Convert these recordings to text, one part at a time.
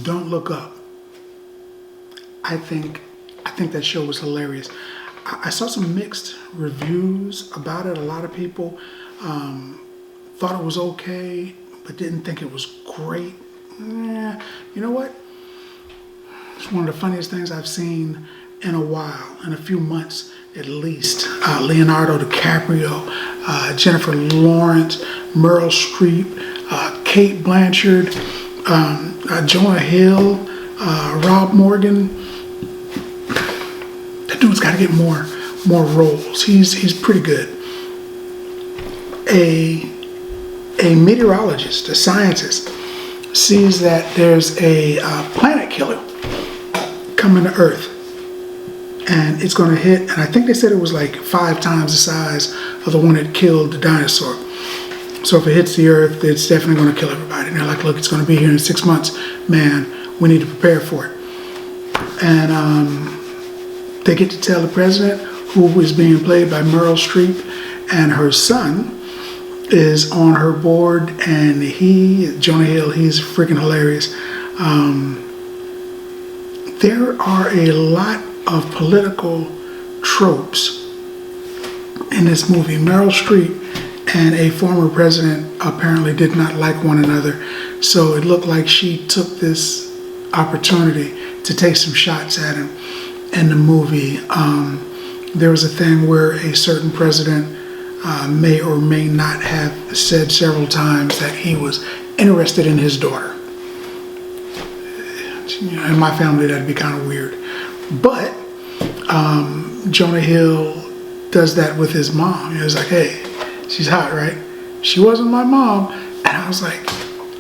Don't Look Up. I think that show was hilarious. I saw some mixed reviews about it. A lot of people thought it was okay, but didn't think it was great. You know what? It's one of the funniest things I've seen in a while, in a few months at least. Leonardo DiCaprio, Jennifer Lawrence, Meryl Streep, Kate Blanchett, Jonah Hill, Rob Morgan. That dude's got to get more roles. He's pretty good. A meteorologist, a scientist, sees that there's a planet killer coming to Earth, and it's going to hit. And I think they said it was like 5 times the size of the one that killed the dinosaur. So if it hits the Earth, it's definitely going to kill everybody. And they're like, look, it's going to be here in 6 months. Man, we need to prepare for it. And they get to tell the president, who is being played by Meryl Streep, and her son is on her board, and Jonah Hill, he's freaking hilarious. There are a lot of political tropes in this movie. Meryl Streep and a former president apparently did not like one another, so it looked like she took this opportunity to take some shots at him in the movie. There was a thing where a certain president may or may not have said several times that he was interested in his daughter. In my family, that'd be kind of weird. But Jonah Hill does that with his mom. He was like, hey, she's hot, right? She wasn't my mom. And I was like,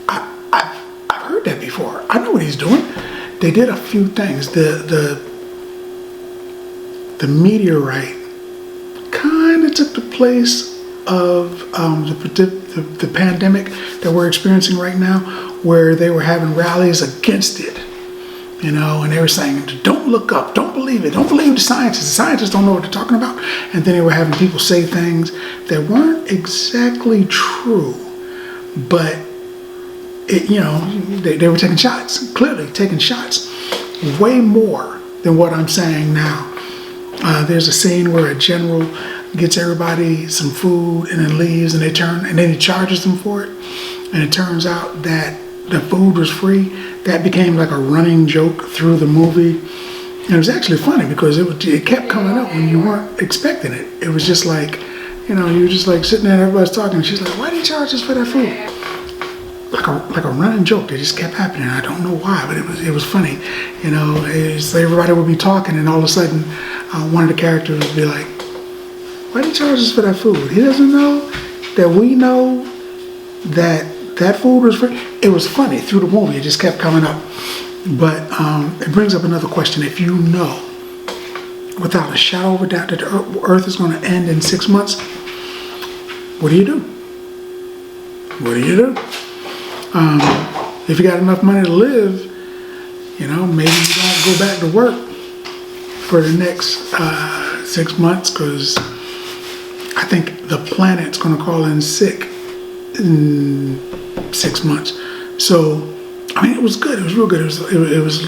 I've heard that before. I know what he's doing. They did a few things. The meteorite kind of took the place of the pandemic that we're experiencing right now, where they were having rallies against it, and they were saying, don't look up, don't believe it, don't believe the scientists. The scientists don't know what they're talking about. And then they were having people say things that weren't exactly true, but they were taking shots, clearly taking shots, way more than what I'm saying now. There's a scene where a general gets everybody some food and then leaves, and then he charges them for it. And it turns out that the food was free. That became like a running joke through the movie. And it was actually funny because it kept coming up when you weren't expecting it. It was just like, you were just like sitting there and everybody's talking, and she's like, why do you charge us for that food? Like a running joke that just kept happening. I don't know why, but it was funny. Everybody would be talking, and all of a sudden, one of the characters would be like, why do you charge us for that food? He doesn't know that we know that food was free. It was funny through the movie. It just kept coming up. But it brings up another question. If you know, without a shadow of a doubt, that the Earth is going to end in 6 months, what do you do? What do you do? If you got enough money to live, maybe you don't go back to work for the next 6 months, because I think the planet's going to call in sick in 6 months. So, it was good. It was real good. It was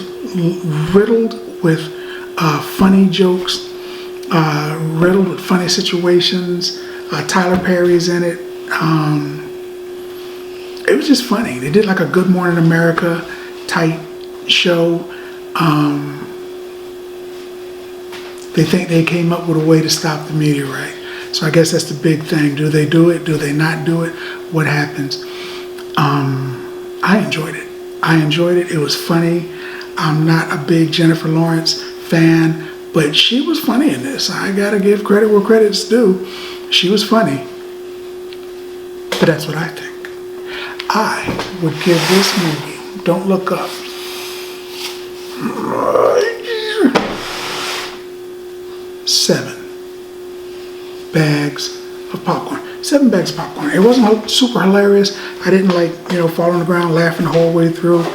riddled with funny jokes, riddled with funny situations. Tyler Perry's in it. It was just funny. They did like a Good Morning America type show. They think they came up with a way to stop the meteorite. So I guess that's the big thing. Do they do it? Do they not do it? What happens? I enjoyed it. It was funny. I'm not a big Jennifer Lawrence fan, but she was funny in this. I gotta give credit where credit's due. She was funny. But that's what I think. I would give this movie, Don't Look Up, 7 bags of popcorn. 7 bags of popcorn. It wasn't super hilarious. I didn't fall on the ground laughing the whole way through.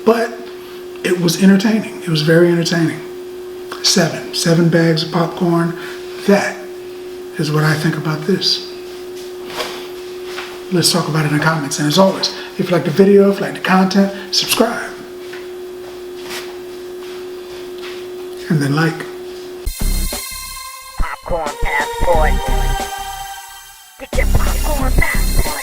But it was entertaining. It was very entertaining. 7 bags of popcorn. That is what I think about this. Let's talk about it in the comments. And as always, if you like the video, if you like the content, subscribe. and then like. Popcorn passport. Get your popcorn passport.